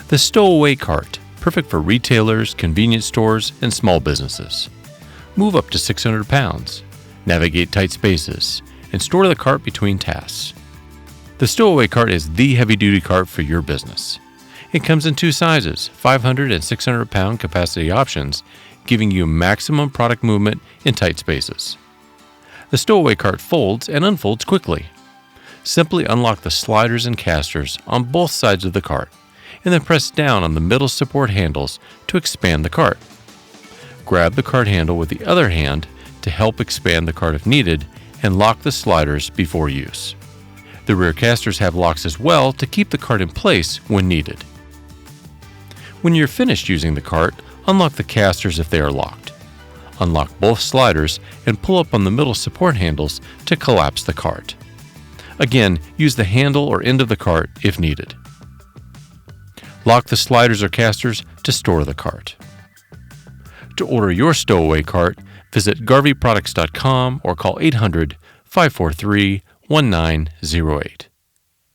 The stowaway cart, perfect for retailers, convenience stores, and small businesses. Move up to 600 pounds, navigate tight spaces, and store the cart between tasks. The stowaway cart is the heavy-duty cart for your business. It comes in two sizes, 500 and 600 pound capacity options, giving you maximum product movement in tight spaces. The stowaway cart folds and unfolds quickly. Simply unlock the sliders and casters on both sides of the cart, and then press down on the middle support handles to expand the cart. Grab the cart handle with the other hand to help expand the cart if needed, and lock the sliders before use. The rear casters have locks as well to keep the cart in place when needed. When you're finished using the cart, unlock the casters if they are locked. Unlock both sliders and pull up on the middle support handles to collapse the cart. Again, use the handle or end of the cart if needed. Lock the sliders or casters to store the cart. To order your stowaway cart, visit garveyproducts.com or call 800-543-1908.